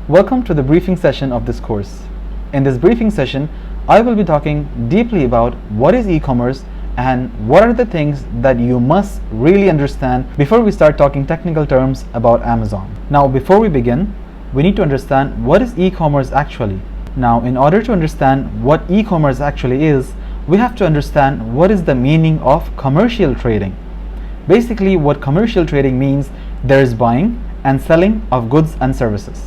Welcome to the briefing session of this course. In this briefing session, I will be talking deeply about what is e-commerce and what are the things that you must really understand before we start talking technical terms about Amazon. Now, before we begin, we need to understand what is e-commerce actually. Now, in order to understand what e-commerce actually is, we have to understand what is the meaning of commercial trading. Basically, what commercial trading means, there is buying and selling of goods and services.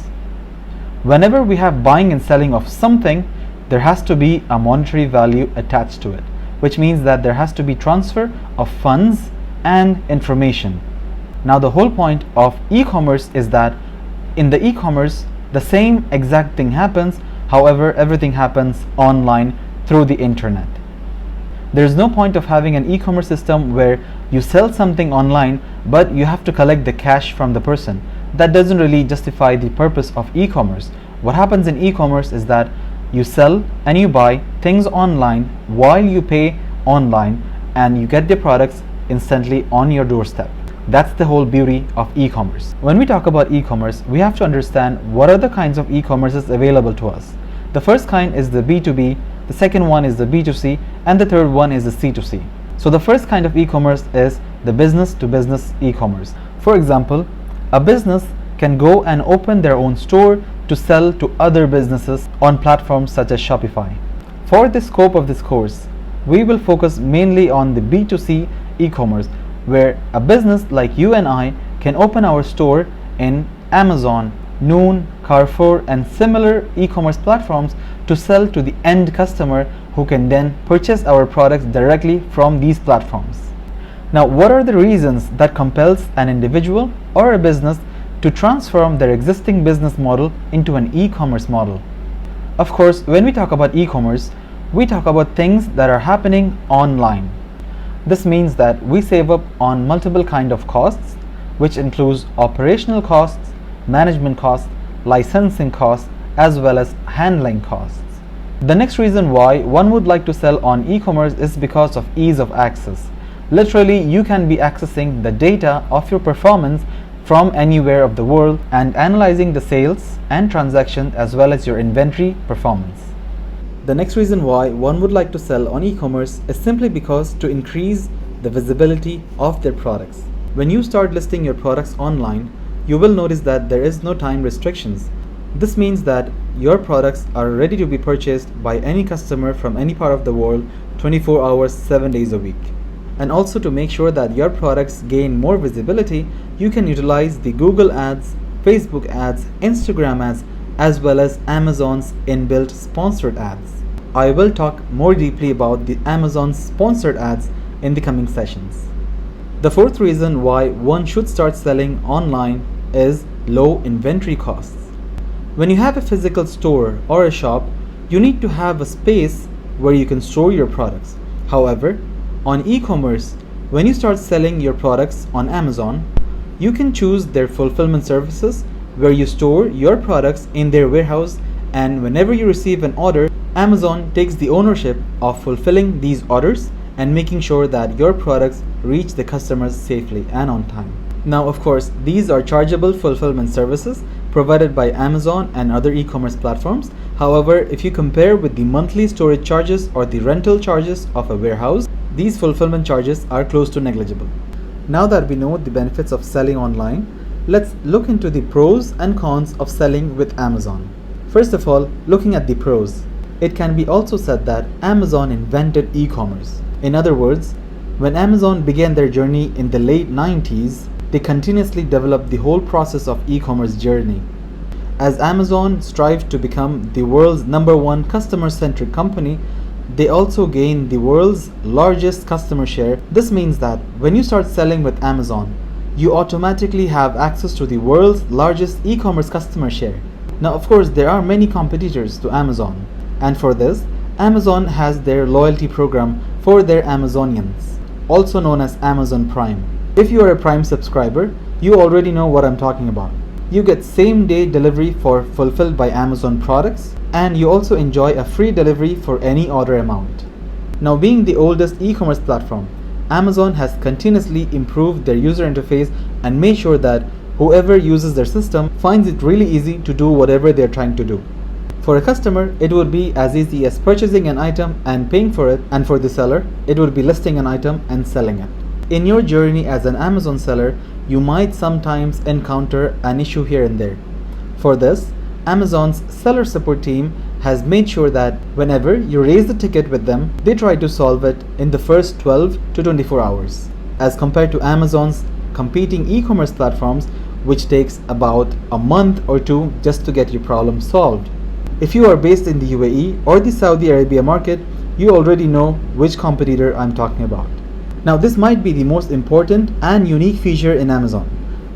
Whenever we have buying and selling of something, there has to be a monetary value attached to it, which means that there has to be transfer of funds and information. Now, the whole point of e-commerce is that in the e-commerce, the same exact thing happens, however, everything happens online through the internet. There is no point of having an e-commerce system where you sell something online, but you have to collect the cash from the person. That doesn't really justify the purpose of e-commerce. What happens in e-commerce is that you sell and you buy things online while you pay online, and you get the products instantly on your doorstep. That's the whole beauty of e-commerce. When we talk about e-commerce, we have to understand what are the kinds of e-commerces available to us. The first kind is the B2B, the second one is the B2C, and the third one is the C2C. So the first kind of e-commerce is the business to business e-commerce. For example, a business can go and open their own store to sell to other businesses on platforms such as Shopify. For the scope of this course, we will focus mainly on the B2C e-commerce, where a business like you and I can open our store in Amazon, Noon, Carrefour, and similar e-commerce platforms to sell to the end customer, who can then purchase our products directly from these platforms. Now, what are the reasons that compels an individual or a business to transform their existing business model into an e-commerce model? Of course, when we talk about e-commerce, we talk about things that are happening online. This means that we save up on multiple kind of costs, which includes operational costs, management costs, licensing costs, as well as handling costs. The next reason why one would like to sell on e-commerce is because of ease of access. Literally, you can be accessing the data of your performance from anywhere of the world and analyzing the sales and transactions as well as your inventory performance. The next reason why one would like to sell on e-commerce is simply because to increase the visibility of their products. When you start listing your products online, you will notice that there is no time restrictions. This means that your products are ready to be purchased by any customer from any part of the world 24 hours, 7 days a week. And also, to make sure that your products gain more visibility, you can utilize the Google ads, Facebook ads, Instagram ads, as well as Amazon's inbuilt sponsored ads. I will talk more deeply about the Amazon sponsored ads in the coming sessions. The fourth reason why one should start selling online is low inventory costs. When you have a physical store or a shop, you need to have a space where you can store your products. However, on e-commerce, when you start selling your products on Amazon, you can choose their fulfillment services where you store your products in their warehouse, and whenever you receive an order, Amazon takes the ownership of fulfilling these orders and making sure that your products reach the customers safely and on time. Now, of course, these are chargeable fulfillment services provided by Amazon and other e-commerce platforms. However, if you compare with the monthly storage charges or the rental charges of a warehouse, these fulfillment charges are close to negligible. Now that we know the benefits of selling online, let's look into the pros and cons of selling with Amazon. First of all, looking at the pros, it can be also said that Amazon invented e-commerce. In other words, when Amazon began their journey in the late 90s, they continuously developed the whole process of e-commerce journey. As Amazon strived to become the world's #1 customer-centric company, they also gained the world's largest customer share. This means that when you start selling with Amazon, you automatically have access to the world's largest e-commerce customer share. Now, of course, there are many competitors to Amazon, and for this, Amazon has their loyalty program for their Amazonians, also known as Amazon Prime. If you are a Prime subscriber, you already know what I'm talking about. You get same-day delivery for fulfilled by Amazon products, and you also enjoy a free delivery for any order amount. Now, being the oldest e-commerce platform, Amazon has continuously improved their user interface and made sure that whoever uses their system finds it really easy to do whatever they're trying to do. For a customer, it would be as easy as purchasing an item and paying for it, and for the seller, it would be listing an item and selling it. In your journey as an Amazon seller, you might sometimes encounter an issue here and there. For this, Amazon's seller support team has made sure that whenever you raise the ticket with them, they try to solve it in the first 12 to 24 hours, as compared to Amazon's competing e-commerce platforms, which takes about a month or two just to get your problem solved. If you are based in the UAE or the Saudi Arabia market, you already know which competitor I'm talking about. Now, this might be the most important and unique feature in Amazon.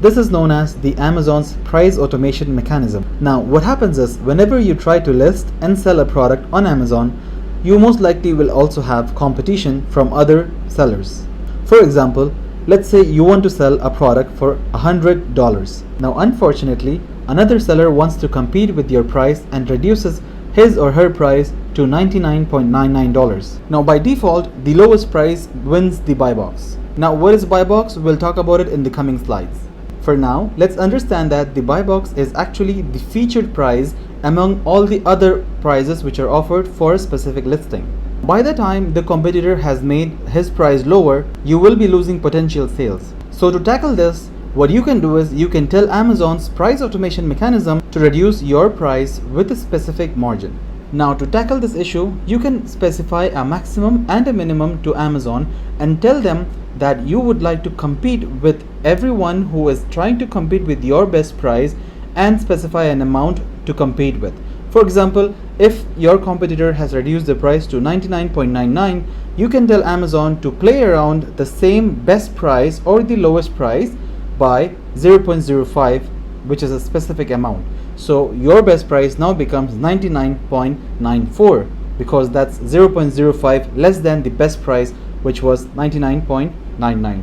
This is known as the Amazon's price automation mechanism. Now, what happens is whenever you try to list and sell a product on Amazon, you most likely will also have competition from other sellers. For example, let's say you want to sell a product for $100. Now, unfortunately, another seller wants to compete with your price and reduces his or her price to $99.99. Now, by default, the lowest price wins the buy box. Now, what is buy box? We'll talk about it in the coming slides. For now, let's understand that the buy box is actually the featured price among all the other prices which are offered for a specific listing. By the time the competitor has made his price lower, you will be losing potential sales. So to tackle this, what you can do is you can tell Amazon's price automation mechanism to reduce your price with a specific margin. Now, to tackle this issue, you can specify a maximum and a minimum to Amazon and tell them that you would like to compete with everyone who is trying to compete with your best price and specify an amount to compete with. For example, if your competitor has reduced the price to $99.99, you can tell Amazon to play around the same best price or the lowest price by 0.05, which is a specific amount. So your best price now becomes $99.94 because that's 0.05 less than the best price, which was $99.99.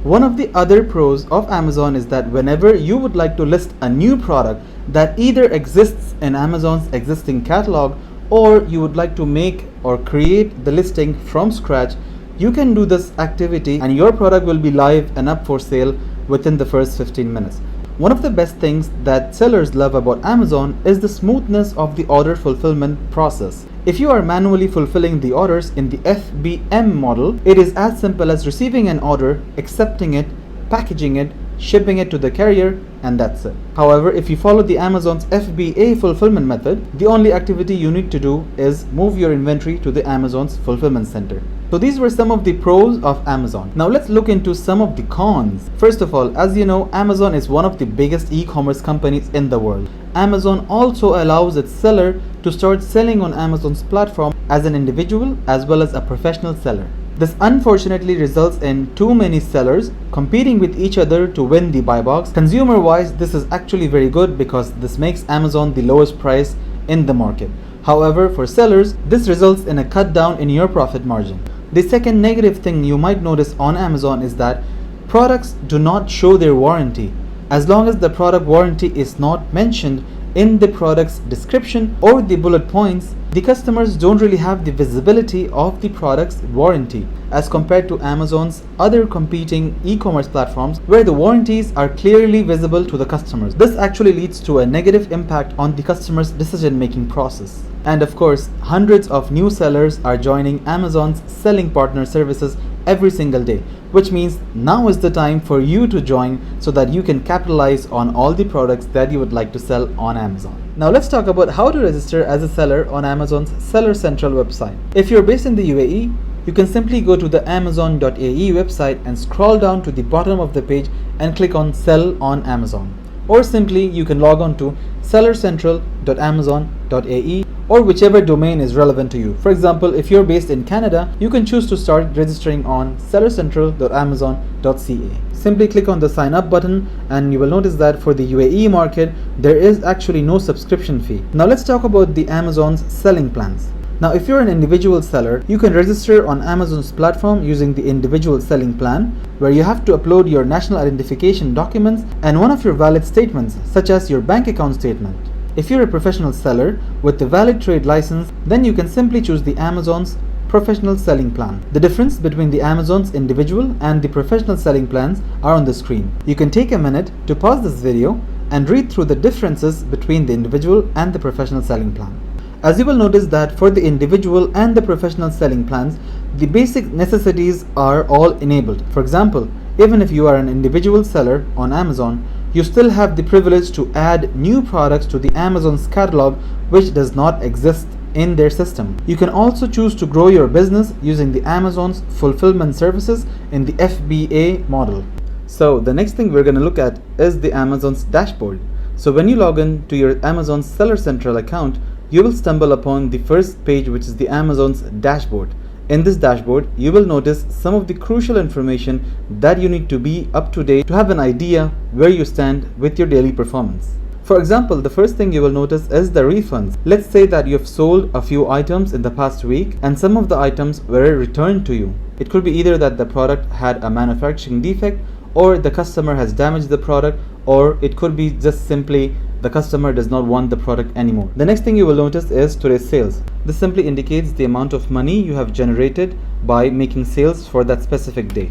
One of the other pros of Amazon is that whenever you would like to list a new product that either exists in Amazon's existing catalog or you would like to make or create the listing from scratch, you can do this activity and your product will be live and up for sale within the first 15 minutes. One of the best things that sellers love about Amazon is the smoothness of the order fulfillment process. If you are manually fulfilling the orders in the FBM model, it is as simple as receiving an order, accepting it, packaging it, shipping it to the carrier, and that's it. However, if you follow the Amazon's FBA fulfillment method, the only activity you need to do is move your inventory to the Amazon's fulfillment center. So these were some of the pros of Amazon. Now let's look into some of the cons. First of all, as you know, Amazon is one of the biggest e-commerce companies in the world. Amazon also allows its seller to start selling on Amazon's platform as an individual as well as a professional seller. This unfortunately results in too many sellers competing with each other to win the buy box. Consumer wise, this is actually very good because this makes Amazon the lowest price in the market. However, for sellers, this results in a cut down in your profit margin. The second negative thing you might notice on Amazon is that products do not show their warranty. As long as the product warranty is not mentioned in the product's description or the bullet points, the customers don't really have the visibility of the product's warranty as compared to Amazon's other competing e-commerce platforms where the warranties are clearly visible to the customers. This actually leads to a negative impact on the customer's decision-making process. And of course, hundreds of new sellers are joining Amazon's selling partner services every single day, which means now is the time for you to join so that you can capitalize on all the products that you would like to sell on Amazon. Now let's talk about how to register as a seller on Amazon's Seller Central website. If you're based in the UAE, you can simply go to the Amazon.ae website and scroll down to the bottom of the page and click on Sell on Amazon. Or simply you can log on to sellercentral.amazon.ae or whichever domain is relevant to you. For example, if you're based in Canada, you can choose to start registering on sellercentral.amazon.ca. Simply click on the sign up button and you will notice that for the UAE market, there is actually no subscription fee. Now let's talk about the Amazon's selling plans. Now if you're an individual seller, you can register on Amazon's platform using the individual selling plan, where you have to upload your national identification documents and one of your valid statements, such as your bank account statement. If you're a professional seller with a valid trade license, then you can simply choose the Amazon's professional selling plan. The difference between the Amazon's individual and the professional selling plans are on the screen. You can take a minute to pause this video and read through the differences between the individual and the professional selling plan. As you will notice that for the individual and the professional selling plans, the basic necessities are all enabled. For example, even if you are an individual seller on Amazon, you still have the privilege to add new products to the Amazon's catalog which does not exist in their system. You can also choose to grow your business using the Amazon's fulfillment services in the FBA model. So the next thing we're going to look at is the Amazon's dashboard. So when you log in to your Amazon Seller Central account, you will stumble upon the first page, which is the Amazon's dashboard. In this dashboard, you will notice some of the crucial information that you need to be up to date to have an idea where you stand with your daily performance. For example, the first thing you will notice is the refunds. Let's say that you have sold a few items in the past week and some of the items were returned to you. It could be either that the product had a manufacturing defect, or the customer has damaged the product, or it could be just simply the customer does not want the product anymore. The next thing you will notice is today's sales. This simply indicates the amount of money you have generated by making sales for that specific day.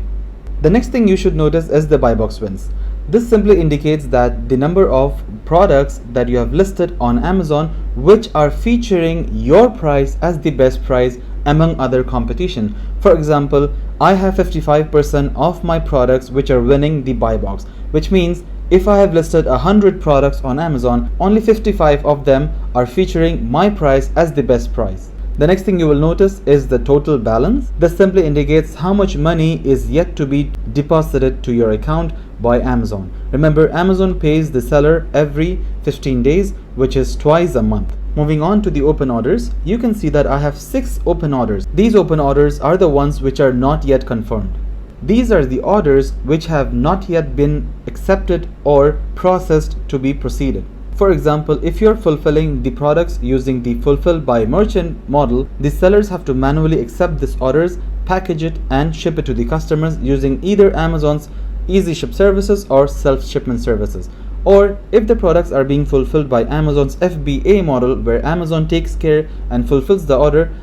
The next thing you should notice is the buy box wins. This simply indicates that the number of products that you have listed on Amazon which are featuring your price as the best price among other competition. For example, I have 55% of my products which are winning the buy box, which means if I have listed 100 products on Amazon, only 55 of them are featuring my price as the best price. The next thing you will notice is the total balance. This simply indicates how much money is yet to be deposited to your account by Amazon. Remember, Amazon pays the seller every 15 days, which is twice a month. Moving on to the open orders, you can see that I have 6 open orders. These open orders are the ones which are not yet confirmed. These are the orders which have not yet been accepted or processed to be proceeded. For example, if you're fulfilling the products using the fulfill by merchant model, the sellers have to manually accept these orders, package it and ship it to the customers using either Amazon's easy ship services or self-shipment services. Or if the products are being fulfilled by Amazon's FBA model, where Amazon takes care and fulfills the order,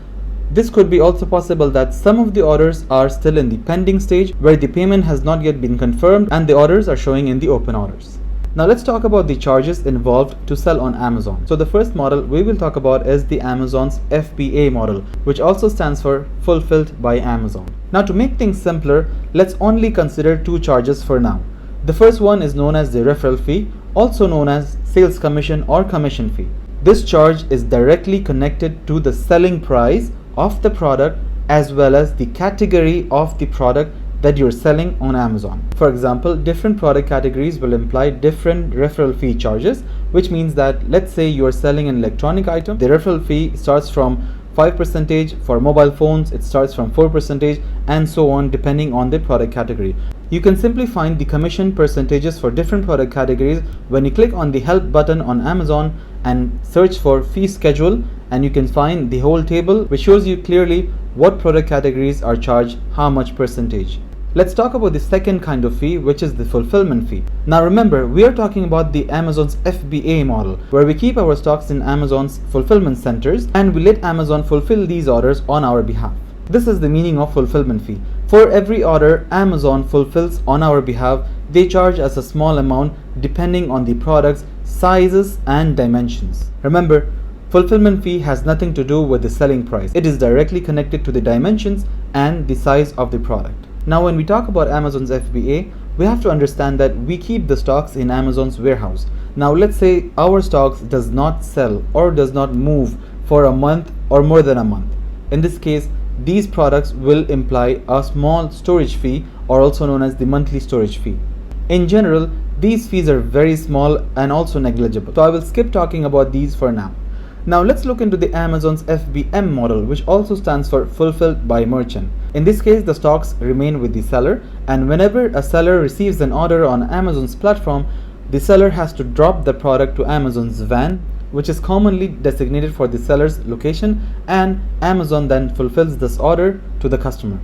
this could be also possible that some of the orders are still in the pending stage where the payment has not yet been confirmed and the orders are showing in the open orders. Now let's talk about the charges involved to sell on Amazon. So the first model we will talk about is the Amazon's FBA model, which also stands for Fulfilled by Amazon. Now to make things simpler, let's only consider 2 charges for now. The first one is known as the referral fee, also known as sales commission or commission fee. This charge is directly connected to the selling price of the product as well as the category of the product that you're selling on Amazon. For example, different product categories will imply different referral fee charges, which means that let's say you are selling an electronic item, the referral fee starts from 5%, for mobile phones it starts from 4%, and so on depending on the product category. You can simply find the commission percentages for different product categories when you click on the help button on Amazon and search for fee schedule, and you can find the whole table which shows you clearly what product categories are charged how much percentage. Let's talk about the second kind of fee, which is the fulfillment fee. Now remember, we are talking about the Amazon's FBA model, where we keep our stocks in Amazon's fulfillment centers and we let Amazon fulfill these orders on our behalf. This is the meaning of fulfillment fee. For every order Amazon fulfills on our behalf, they charge us a small amount depending on the product's sizes and dimensions. Remember, fulfillment fee has nothing to do with the selling price. It is directly connected to the dimensions and the size of the product. Now when we talk about Amazon's FBA, we have to understand that we keep the stocks in Amazon's warehouse. Now let's say our stocks does not sell or does not move for a month or more than a month. In this case, these products will imply a small storage fee, or also known as the monthly storage fee. In general, these fees are very small and also negligible. So I will skip talking about these for now. Now let's look into the Amazon's FBM model, which also stands for Fulfilled by Merchant. In this case, the stocks remain with the seller, and whenever a seller receives an order on Amazon's platform, the seller has to drop the product to Amazon's van, which is commonly designated for the seller's location, and Amazon then fulfills this order to the customer.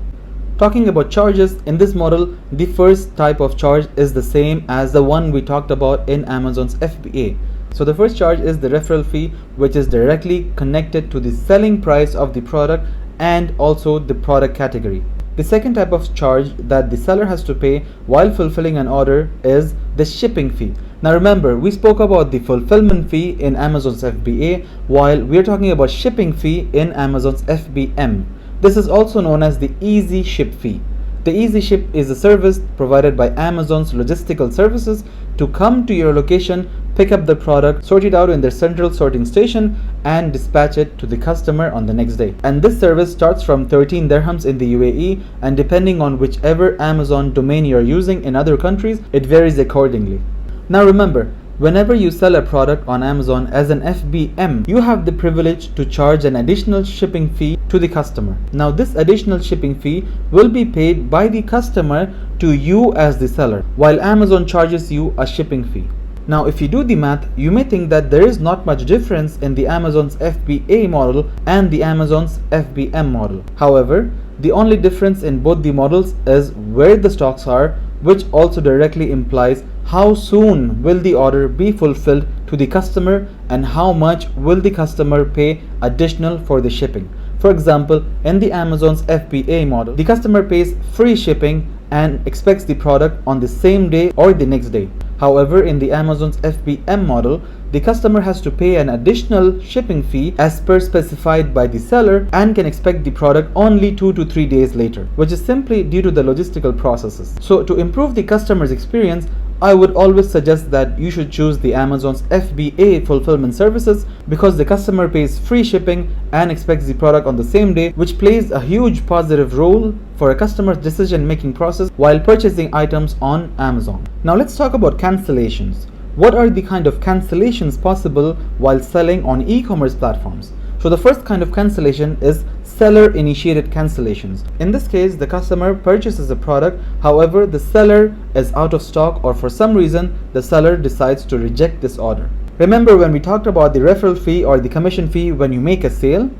Talking about charges, in this model, the first type of charge is the same as the one we talked about in Amazon's FBA. So the first charge is the referral fee, which is directly connected to the selling price of the product and also the product category. The second type of charge that the seller has to pay while fulfilling an order is the shipping fee. Now remember, we spoke about the fulfillment fee in Amazon's FBA, while we're talking about shipping fee in Amazon's FBM. This is also known as the Easy Ship fee. The Easy Ship is a service provided by Amazon's logistical services to come to your location, pick up the product, sort it out in their central sorting station, and dispatch it to the customer on the next day. And this service starts from 13 dirhams in the UAE, and depending on whichever Amazon domain you're using in other countries, it varies accordingly. Now remember, whenever you sell a product on Amazon as an FBM, you have the privilege to charge an additional shipping fee to the customer. Now this additional shipping fee will be paid by the customer to you as the seller, while Amazon charges you a shipping fee. Now if you do the math, you may think that there is not much difference in the Amazon's FBA model and the Amazon's FBM model. However, the only difference in both the models is where the stocks are, which also directly implies how soon will the order be fulfilled to the customer and how much will the customer pay additional for the shipping. For example, in the Amazon's FBA model, the customer pays free shipping and expects the product on the same day or the next day. However, in the Amazon's FBM model, the customer has to pay an additional shipping fee as per specified by the seller and can expect the product only 2 to 3 days later, which is simply due to the logistical processes. So to improve the customer's experience, I would always suggest that you should choose the Amazon's FBA fulfillment services, because the customer pays free shipping and expects the product on the same day, which plays a huge positive role for a customer's decision-making process while purchasing items on Amazon. Now let's talk about cancellations. What are the kind of cancellations possible while selling on e-commerce platforms? So the first kind of cancellation is seller-initiated cancellations. In this case, the customer purchases a product, however, the seller is out of stock, or for some reason, the seller decides to reject this order. Remember when we talked about the referral fee or the commission fee when you make a sale?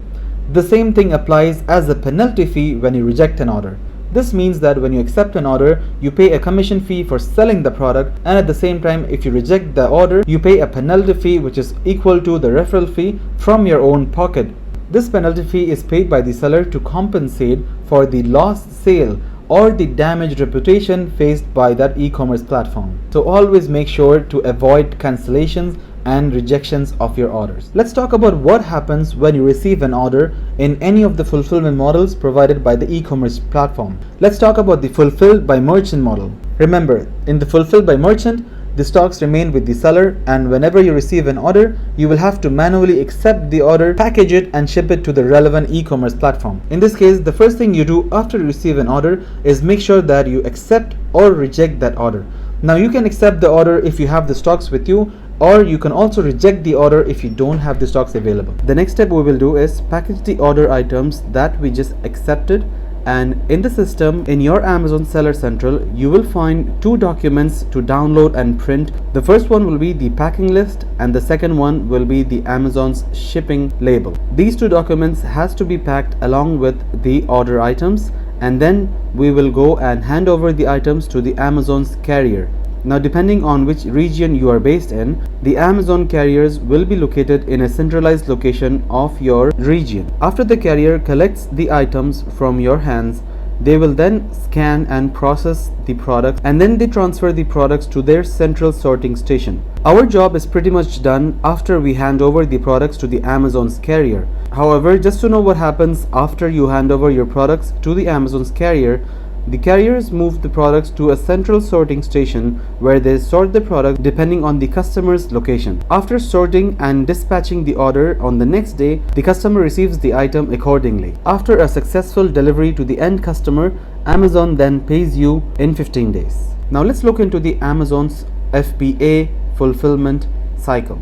The same thing applies as a penalty fee when you reject an order. This means that when you accept an order, you pay a commission fee for selling the product, and at the same time, if you reject the order, you pay a penalty fee which is equal to the referral fee from your own pocket. This penalty fee is paid by the seller to compensate for the lost sale or the damaged reputation faced by that e-commerce platform. So always make sure to avoid cancellations and rejections of your orders. Let's talk about what happens when you receive an order in any of the fulfillment models provided by the e-commerce platform. Let's talk about the fulfilled by merchant model. Remember, in the fulfilled by merchant, the stocks remain with the seller, and whenever you receive an order, you will have to manually accept the order, package it, and ship it to the relevant e-commerce platform. In this case, the first thing you do after you receive an order is make sure that you accept or reject that order. Now you can accept the order if you have the stocks with you, or you can also reject the order if you don't have the stocks available. The next step we will do is package the order items that we just accepted, and in the system, in your Amazon Seller Central, you will find two documents to download and print. The first one will be the packing list, and the second one will be the Amazon's shipping label. These two documents has to be packed along with the order items, and then we will go and hand over the items to the Amazon's carrier. Now, depending on which region you are based in, the Amazon carriers will be located in a centralized location of your region. After the carrier collects the items from your hands, they will then scan and process the product, and then they transfer the products to their central sorting station. Our job is pretty much done after we hand over the products to the Amazon's carrier. However, just to know what happens after you hand over your products to the Amazon's carrier, the carriers move the products to a central sorting station where they sort the product depending on the customer's location. After sorting and dispatching the order on the next day, the customer receives the item accordingly. After a successful delivery to the end customer, Amazon then pays you in 15 days. Now let's look into the Amazon's FBA fulfillment cycle.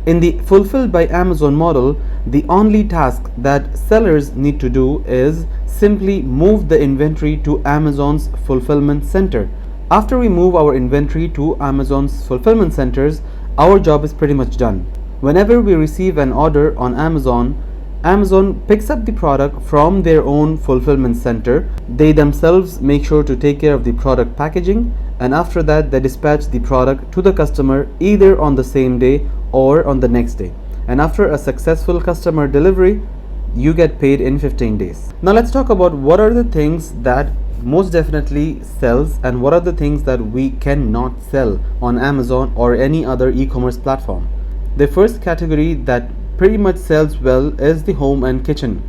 In the Fulfilled by Amazon model, the only task that sellers need to do is simply move the inventory to Amazon's fulfillment center. After we move our inventory to Amazon's fulfillment centers, our job is pretty much done. Whenever we receive an order on Amazon, Amazon picks up the product from their own fulfillment center. They themselves make sure to take care of the product packaging, and after that they dispatch the product to the customer either on the same day or on the next day. And after a successful customer delivery, you get paid in 15 days. Now let's talk about what are the things that most definitely sells and what are the things that we cannot sell on Amazon or any other e-commerce platform. The first category that pretty much sells well is the home and kitchen.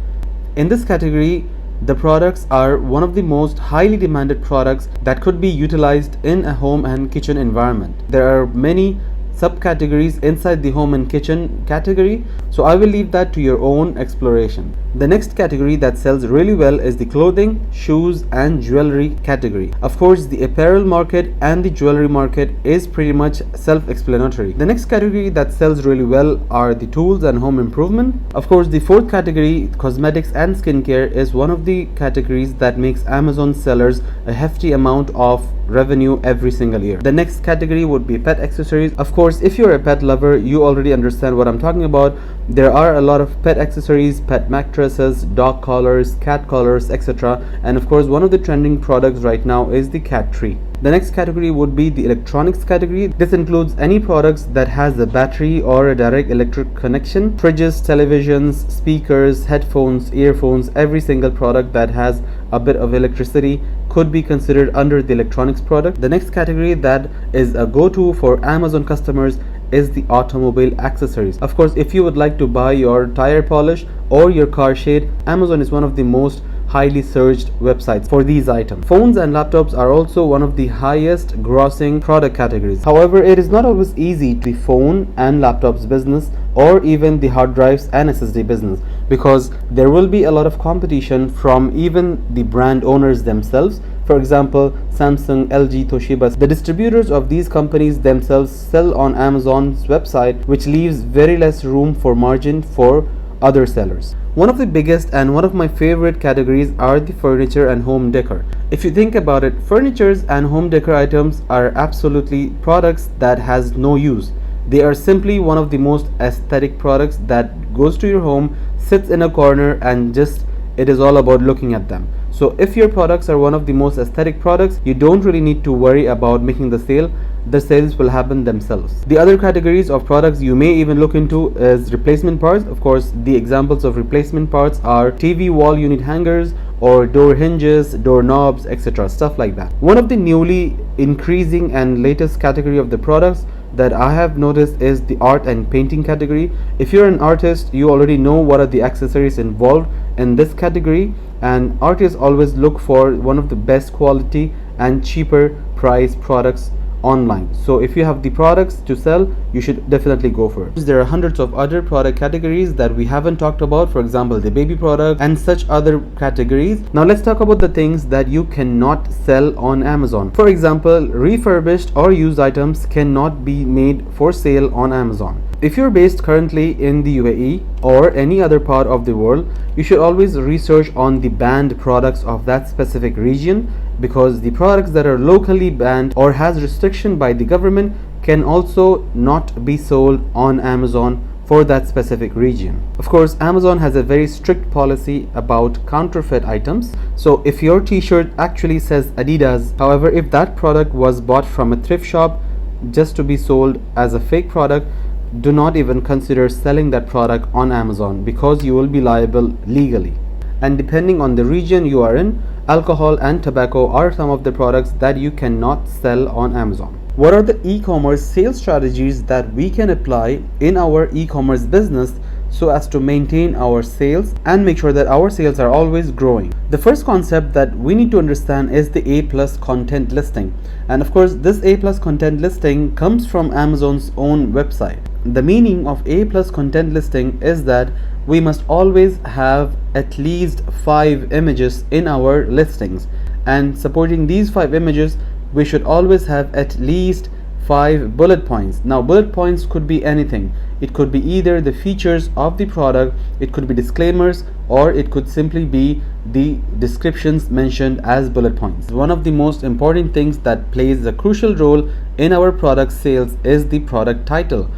In this category, the products are one of the most highly demanded products that could be utilized in a home and kitchen environment. There are many subcategories inside the home and kitchen category, so I will leave that to your own exploration. The next category that sells really well is the clothing, shoes and jewelry category. Of course, the apparel market and the jewelry market is pretty much self-explanatory. The next category that sells really well are the tools and home improvement. Of course, the fourth category, cosmetics and skincare, is one of the categories that makes Amazon sellers a hefty amount of revenue every single year. The next category would be pet accessories. Of course, if you're a pet lover, you already understand what I'm talking about. There are a lot of pet accessories, pet mattresses, dog collars, cat collars, etc. And of course, one of the trending products right now is the cat tree. The next category would be the electronics category. This includes any products that has a battery or a direct electric connection. Fridges, televisions, speakers, headphones, earphones, every single product that has a bit of electricity could be considered under the electronics product. The next category that is a go-to for Amazon customers is the automobile accessories. Of course, if you would like to buy your tire polish or your car shade, Amazon is one of the most highly searched websites for these items. Phones and laptops are also one of the highest grossing product categories. However, it is not always easy to the phone and laptops business or even the hard drives and SSD business, because there will be a lot of competition from even the brand owners themselves. For example, Samsung, LG, Toshiba. The distributors of these companies themselves sell on Amazon's website, which leaves very less room for margin for other sellers. One of the biggest and one of my favorite categories are the furniture and home decor. If you think about it, furnitures and home decor items are absolutely products that has no use. They are simply one of the most aesthetic products that goes to your home, sits in a corner, and just it is all about looking at them. So if your products are one of the most aesthetic products, you don't really need to worry about making the sale. The sales will happen themselves. The other categories of products you may even look into is replacement parts. Of course, the examples of replacement parts are TV wall unit hangers or door hinges, door knobs, etc. Stuff like that. One of the newly increasing and latest category of the products that I have noticed is the art and painting category. If you're an artist, you already know what are the accessories involved in this category, and artists always look for one of the best quality and cheaper price products online. So if you have the products to sell, you should definitely go for it. There are hundreds of other product categories that we haven't talked about, for example the baby product and such other categories. Now let's talk about the things that you cannot sell on Amazon. For example, refurbished or used items cannot be made for sale on Amazon. If you're based currently in the UAE or any other part of the world, you should always research on the banned products of that specific region, because the products that are locally banned or has restriction by the government can also not be sold on Amazon for that specific region. Of course, Amazon has a very strict policy about counterfeit items. So if your t-shirt actually says Adidas, however, if that product was bought from a thrift shop just to be sold as a fake product, do not even consider selling that product on Amazon, because you will be liable legally. And depending on the region you are in, alcohol and tobacco are some of the products that you cannot sell on Amazon. What are the e-commerce sales strategies that we can apply in our e-commerce business so as to maintain our sales and make sure that our sales are always growing? The first concept that we need to understand is the A+ content listing. And of course, this A+ content listing comes from Amazon's own website. The meaning of A+ content listing is that we must always have at least 5 images in our listings, and supporting these 5 images, we should always have at least 5 bullet points. Now, bullet points could be anything. It could be either the features of the product, it could be disclaimers, or it could simply be the descriptions mentioned as bullet points. One of the most important things that plays a crucial role in our product sales is the product title.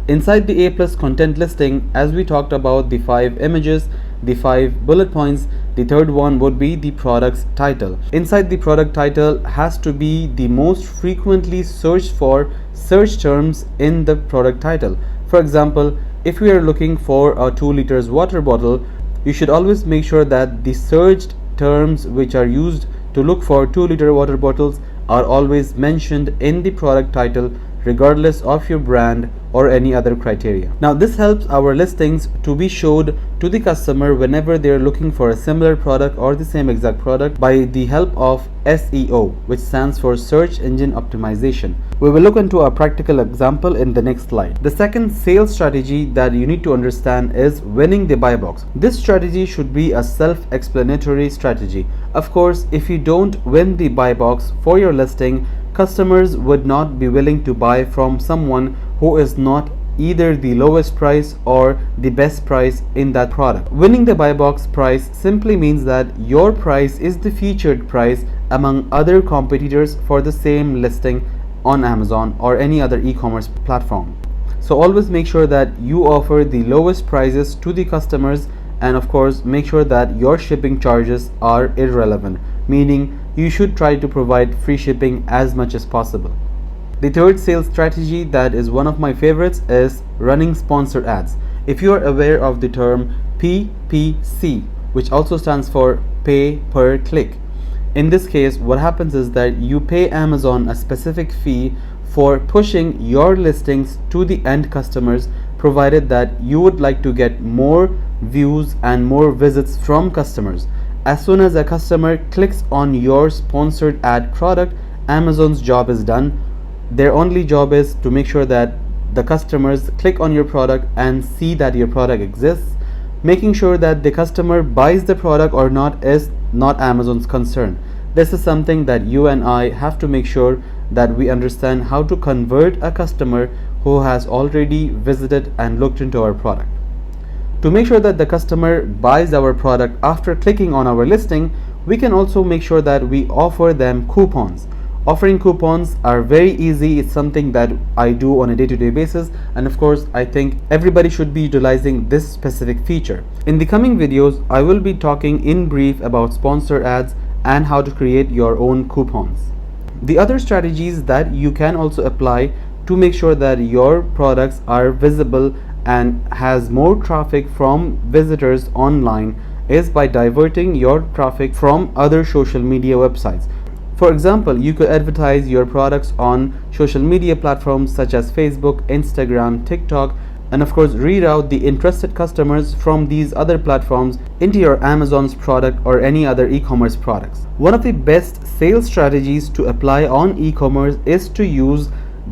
Inside the A+ content listing, as we talked about the 5 images, the 5 bullet points, the third one would be the product's title. Inside the product title has to be the most frequently searched for search terms in the product title. For example, if we are looking for a 2 liters water bottle, you should always make sure that the searched terms which are used to look for 2-liter water bottles are always mentioned in the product title, regardless of your brand or any other criteria. Now this helps our listings to be showed to the customer whenever they're looking for a similar product or the same exact product by the help of SEO, which stands for search engine optimization. We will look into a practical example in the next slide. The second sales strategy that you need to understand is winning the buy box. This strategy should be a self-explanatory strategy. Of course, if you don't win the buy box for your listing, customers would not be willing to buy from someone who is not either the lowest price or the best price in that product. Winning the buy box price simply means that your price is the featured price among other competitors for the same listing on Amazon or any other e-commerce platform. So always make sure that you offer the lowest prices to the customers, and of course make sure that your shipping charges are irrelevant, meaning you should try to provide free shipping as much as possible. The third sales strategy that is one of my favorites is running sponsored ads. If you are aware of the term PPC, which also stands for pay per click, in this case what happens is that you pay Amazon a specific fee for pushing your listings to the end customers, provided that you would like to get more views and more visits from customers. As soon as a customer clicks on your sponsored ad product, Amazon's job is done. Their only job is to make sure that the customers click on your product and see that your product exists. Making sure that the customer buys the product or not is not Amazon's concern. This is something that you and I have to make sure that we understand how to convert a customer who has already visited and looked into our product. To make sure that the customer buys our product after clicking on our listing, we can also make sure that we offer them coupons. Offering coupons are very easy. It's something that I do on a day-to-day basis, and of course I think everybody should be utilizing this specific feature. In the coming videos, I will be talking in brief about sponsored ads and how to create your own coupons. The other strategies that you can also apply to make sure that your products are visible and has more traffic from visitors online is by diverting your traffic from other social media websites. For example, you could advertise your products on social media platforms such as Facebook, Instagram, TikTok, and of course reroute the interested customers from these other platforms into your Amazon's product or any other e-commerce products. One of the best sales strategies to apply on e-commerce is to use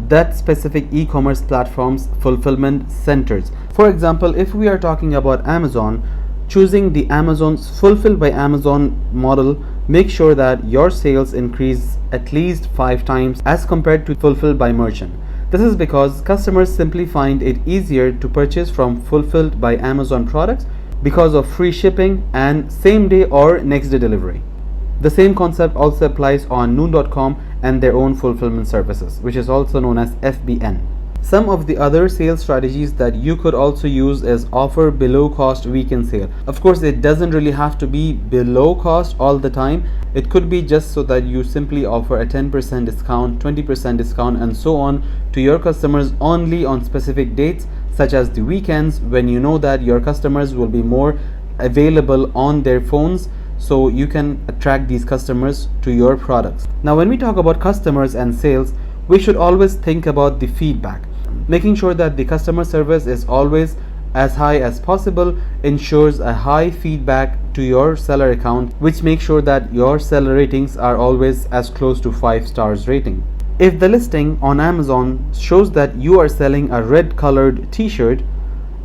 that specific e-commerce platform's fulfillment centers. For example, if we are talking about Amazon, choosing the Amazon's Fulfill by Amazon model, make sure that your sales increase at least 5 times as compared to Fulfill by Merchant. This is because customers simply find it easier to purchase from Fulfilled by Amazon products because of free shipping and same day or next day delivery. The same concept also applies on noon.com and their own fulfillment services, which is also known as FBN. Some of the other sales strategies that you could also use is offer below cost weekend sale. Of course, it doesn't really have to be below cost all the time. It could be just so that you simply offer a 10% discount, 20% discount, and so on to your customers only on specific dates, such as the weekends, when you know that your customers will be more available on their phones, so you can attract these customers to your products. Now, when we talk about customers and sales, we should always think about the feedback. Making sure that the customer service is always as high as possible ensures a high feedback to your seller account, which makes sure that your seller ratings are always as close to 5 stars rating. If the listing on Amazon shows that you are selling a red colored t-shirt,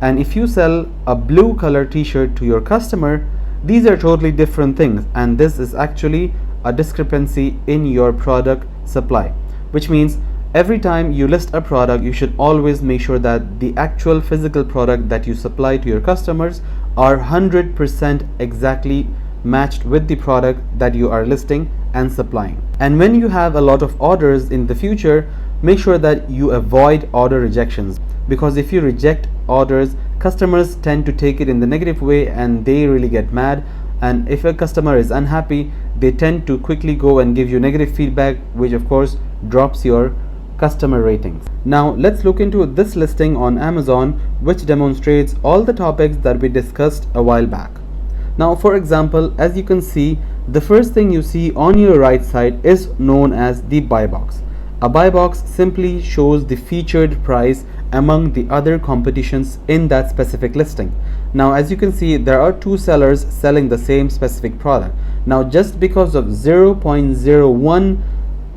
and if you sell a blue colored t-shirt to your customer, these are totally different things, and this is actually a discrepancy in your product supply, which means every time you list a product, you should always make sure that the actual physical product that you supply to your customers are 100% exactly matched with the product that you are listing and supplying. And when you have a lot of orders in the future, make sure that you avoid order rejections, because if you reject orders, customers tend to take it in the negative way and they really get mad. And if a customer is unhappy, they tend to quickly go and give you negative feedback, which of course drops your customer ratings. Now let's look into this listing on Amazon, which demonstrates all the topics that we discussed a while back. Now for example, as you can see, the first thing you see on your right side is known as the buy box. A buy box simply shows the featured price among the other competitions in that specific listing. Now as you can see, there are two sellers selling the same specific product. Now just because of 0.01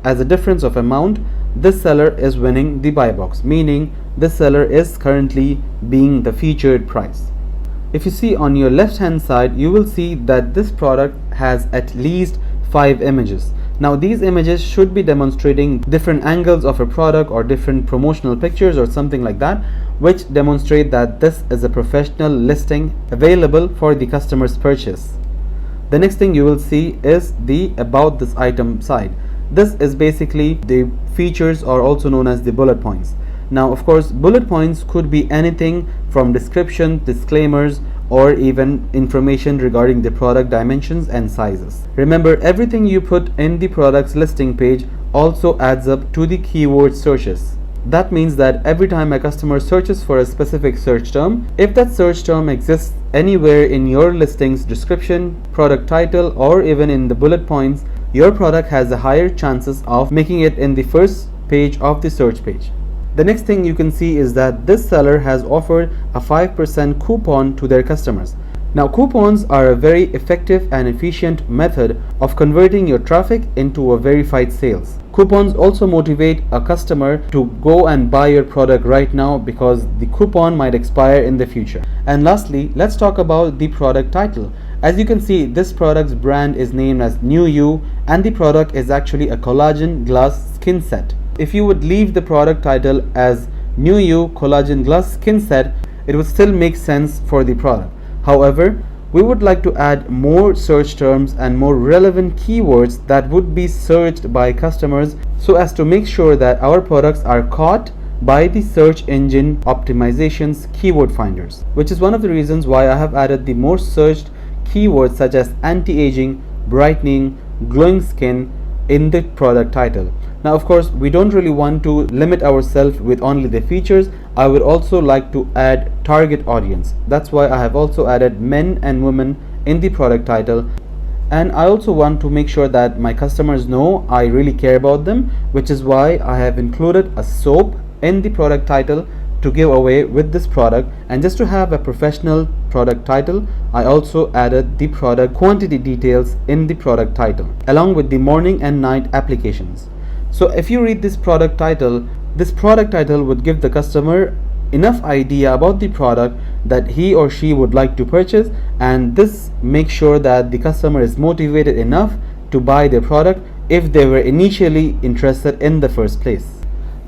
as a difference of amount, this seller is winning the buy box, meaning this seller is currently being the featured price. If you see on your left hand side, you will see that this product has at least 5 images. Now these images should be demonstrating different angles of a product or different promotional pictures or something like that, which demonstrate that this is a professional listing available for the customer's purchase. The next thing you will see is the about this item side. This is basically the features, or also known as the bullet points. Now of course, bullet points could be anything from description, disclaimers, or even information regarding the product dimensions and sizes. Remember, everything you put in the product's listing page also adds up to the keyword searches. That means that every time a customer searches for a specific search term, if that search term exists anywhere in your listing's description, product title, or even in the bullet points, your product has a higher chances of making it in the first page of the search page. The next thing you can see is that this seller has offered a 5% coupon to their customers. Now coupons are a very effective and efficient method of converting your traffic into a verified sales. Coupons also motivate a customer to go and buy your product right now because the coupon might expire in the future. And lastly, let's talk about the product title. As you can see, this product's brand is named as New You, and the product is actually a collagen glass skin set. If you would leave the product title as New You Collagen Glass Skin Set, it would still make sense for the product. However, we would like to add more search terms and more relevant keywords that would be searched by customers, so as to make sure that our products are caught by the search engine optimization's keyword finders, which is one of the reasons why I have added the more searched keywords such as anti-aging, brightening, glowing skin in the product title. Now of course, we don't really want to limit ourselves with only the features. I would also like to add target audience. That's why I have also added men and women in the product title. And I also want to make sure that my customers know I really care about them, which is why I have included a soap in the product title to give away with this product. And just to have a professional product title, I also added the product quantity details in the product title, along with the morning and night applications. So if you read this product title would give the customer enough idea about the product that he or she would like to purchase, and this makes sure that the customer is motivated enough to buy the product if they were initially interested in the first place.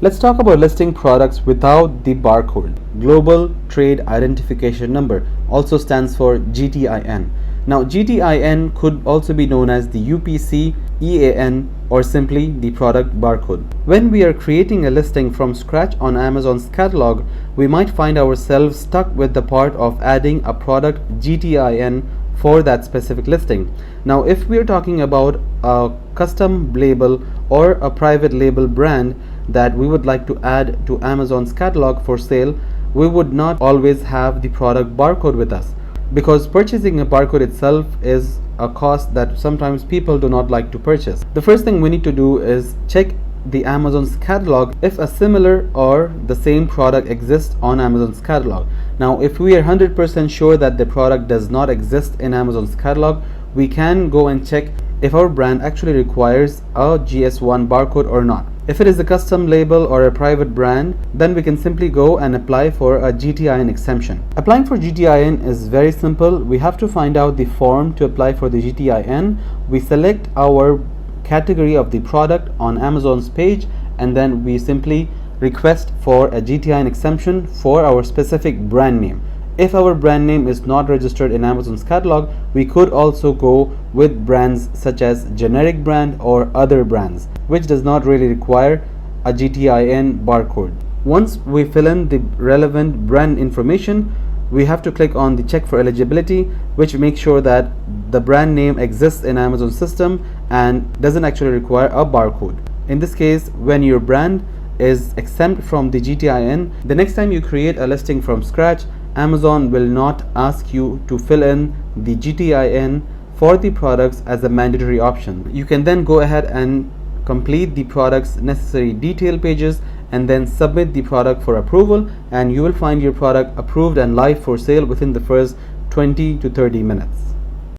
Let's talk about listing products without the barcode. Global Trade Identification Number also stands for GTIN. Now GTIN could also be known as the UPC, EAN, or simply the product barcode. When we are creating a listing from scratch on Amazon's catalog, we might find ourselves stuck with the part of adding a product GTIN for that specific listing. Now if we are talking about a custom label or a private label brand that we would like to add to Amazon's catalog for sale, we would not always have the product barcode with us, because purchasing a barcode itself is a cost that sometimes people do not like to purchase. The first thing we need to do is check the Amazon's catalog if a similar or the same product exists on Amazon's catalog. Now if we are 100% sure that the product does not exist in Amazon's catalog, we can go and check if our brand actually requires a GS1 barcode or not. If it is a custom label or a private brand, then we can simply go and apply for a GTIN exemption. Applying for GTIN is very simple. We have to find out the form to apply for the GTIN. We select our category of the product on Amazon's page, and then we simply request for a GTIN exemption for our specific brand name. If our brand name is not registered in Amazon's catalog, we could also go with brands such as generic brand or other brands, which does not really require a GTIN barcode. Once we fill in the relevant brand information, we have to click on the check for eligibility, which makes sure that the brand name exists in Amazon's system and doesn't actually require a barcode. In this case, when your brand is exempt from the GTIN, the next time you create a listing from scratch, Amazon will not ask you to fill in the GTIN for the products as a mandatory option. You can then go ahead and complete the product's necessary detail pages and then submit the product for approval, and you will find your product approved and live for sale within the first 20 to 30 minutes.